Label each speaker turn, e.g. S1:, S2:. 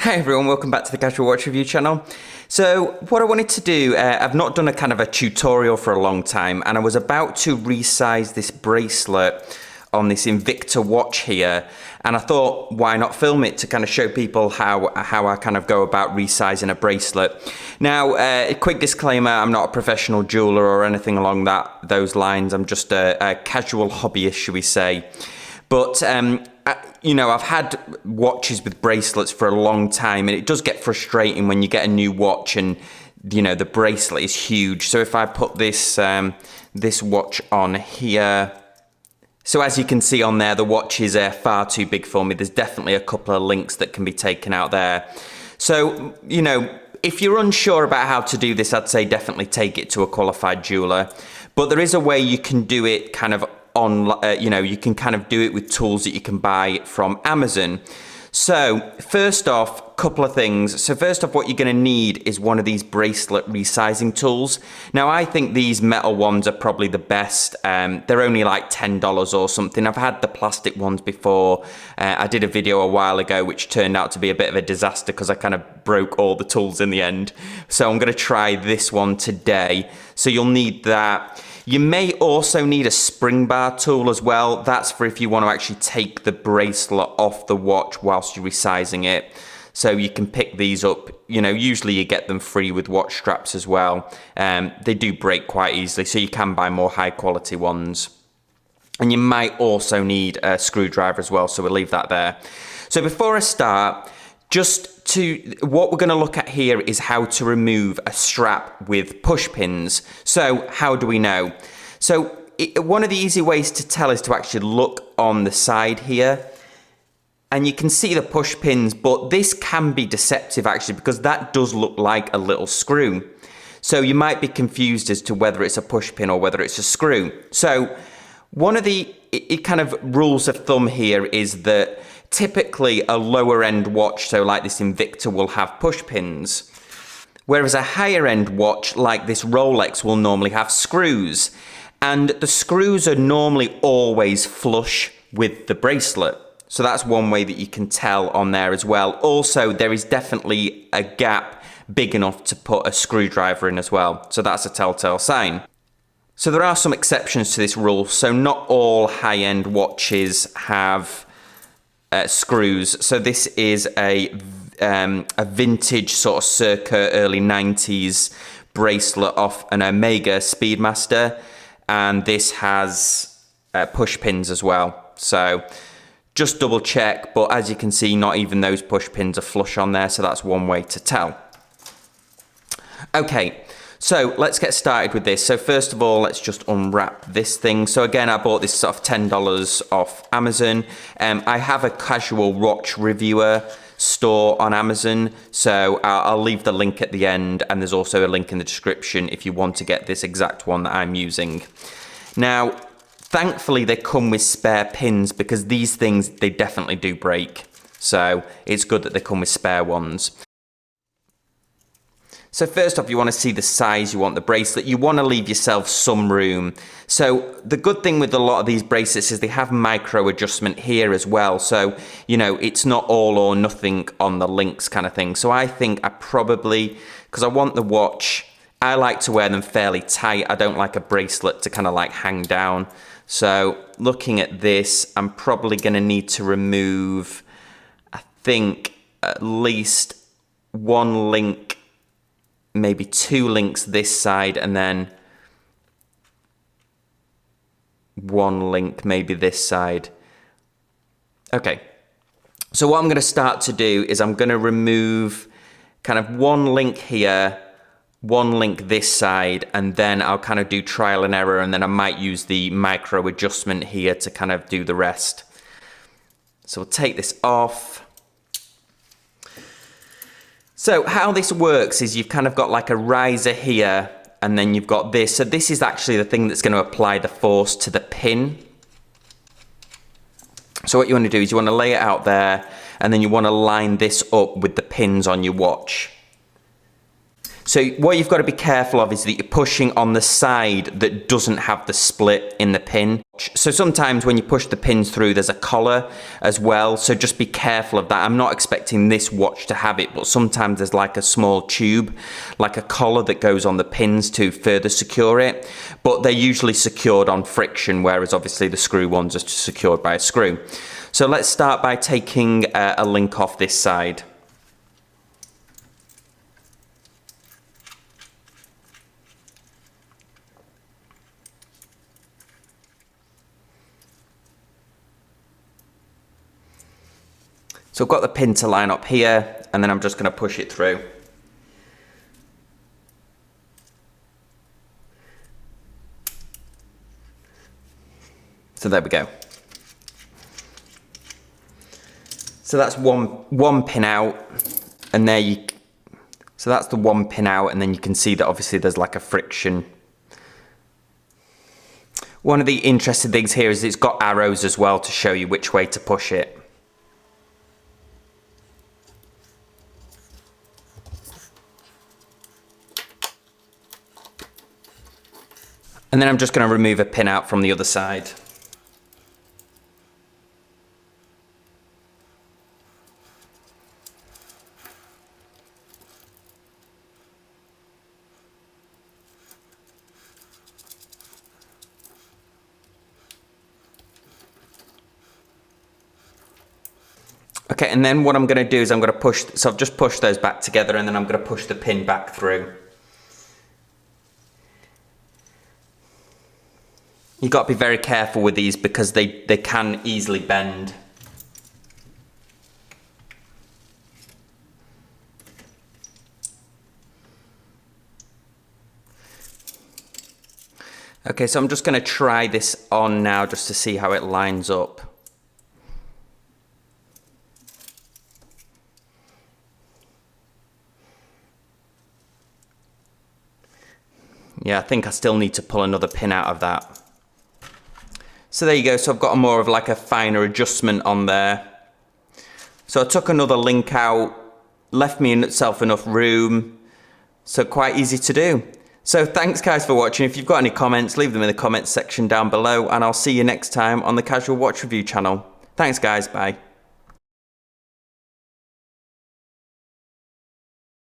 S1: Hi everyone, welcome back to the Casual Watch Review channel. So what I wanted to do, I've not done a kind of a tutorial for a long time, and I was about to resize this bracelet on this Invicta watch here, and I thought why not film it to kind of show people how I kind of go about resizing a bracelet. Now, a quick disclaimer, I'm not a professional jeweler or anything along those lines. I'm just a casual hobbyist, should we say. But you know, I've had watches with bracelets for a long time, and it does get frustrating when you get a new watch and, you know, the bracelet is huge. So if I put this this watch on here, so as you can see on there, the watch is far too big for me. There's definitely a couple of links that can be taken out there. So, you know, if you're unsure about how to do this, I'd say definitely take it to a qualified jeweler. But there is a way you can do it kind of you know, you can kind of do it with tools that you can buy from Amazon. So first off, couple of things. So first off, what you're going to need is one of these bracelet resizing tools. Now, I think these metal ones are probably the best. They're only like $10 or something. I've had the plastic ones before. I did a video a while ago which turned out to be a bit of a disaster because I kind of broke all the tools in the end. So I'm going to try this one today. So you'll need that. You may also need a spring bar tool as well. That's for if you want to actually take the bracelet off the watch whilst you're resizing it. So you can pick these up. You know, usually you get them free with watch straps as well. They do break quite easily, so you can buy more high quality ones. And you might also need a screwdriver as well, so we'll leave that there. So before I start, what we're going to look at here is how to remove a strap with push pins. So how do we know? So one of the easy ways to tell is to actually look on the side here, and you can see the push pins, but this can be deceptive actually because that does look like a little screw. So you might be confused as to whether it's a push pin or whether it's a screw. So one of the kind of rules of thumb here is that typically a lower end watch, so like this Invicta, will have push pins, whereas a higher end watch like this Rolex will normally have screws, and the screws are normally always flush with the bracelet. So that's one way that you can tell on there as well. Also, there is definitely a gap big enough to put a screwdriver in as well, so that's a telltale sign. So there are some exceptions to this rule. So not all high-end watches have screws. So this is a vintage sort of circa early 90s bracelet off an Omega Speedmaster, and this has push pins as well. So just double check, but as you can see, not even those push pins are flush on there, so that's one way to tell. Okay. So let's get started with this. So first of all, let's just unwrap this thing. So again, I bought this sort of $10 off Amazon. I have a casual watch reviewer store on Amazon, so I'll leave the link at the end, and there's also a link in the description if you want to get this exact one that I'm using. Now, thankfully they come with spare pins because these things, they definitely do break. So it's good that they come with spare ones. So first off, you want to see the size you want the bracelet. You want to leave yourself some room. So the good thing with a lot of these bracelets is they have micro adjustment here as well. So, you know, it's not all or nothing on the links kind of thing. So I think I probably, because I want the watch, I like to wear them fairly tight. I don't like a bracelet to kind of like hang down. So looking at this, I'm probably going to need to remove, I think, at least one link, maybe two links this side, and then one link maybe this side. Okay, so what I'm going to start to do is I'm going to remove kind of one link here, one link this side, and then I'll kind of do trial and error, and then I might use the micro adjustment here to kind of do the rest. So we'll take this off. So how this works is you've kind of got like a riser here, and then you've got this. So this is actually the thing that's going to apply the force to the pin. So what you want to do is you want to lay it out there, and then you want to line this up with the pins on your watch. So what you've got to be careful of is that you're pushing on the side that doesn't have the split in the pin. So sometimes when you push the pins through, there's a collar as well. So just be careful of that. I'm not expecting this watch to have it, but sometimes there's like a small tube, like a collar that goes on the pins to further secure it. But they're usually secured on friction, whereas obviously the screw ones are secured by a screw. So let's start by taking a link off this side. So I've got the pin to line up here, and then I'm just going to push it through. So there we go. So that's one pin out, and so that's the one pin out, and then you can see that obviously there's like a friction. One of the interesting things here is it's got arrows as well to show you which way to push it. And then I'm just going to remove a pin out from the other side. Okay, and then what I'm going to do is I'm going to push, so I've just pushed those back together, and then I'm going to push the pin back through. You've got to be very careful with these because they can easily bend. Okay, so I'm just going to try this on now just to see how it lines up. Yeah, I think I still need to pull another pin out of that. So there you go, so I've got more of like a finer adjustment on there. So I took another link out, left me in itself enough room, so quite easy to do. So thanks guys for watching. If you've got any comments, leave them in the comments section down below, and I'll see you next time on the Casual Watch Review channel. Thanks guys, bye.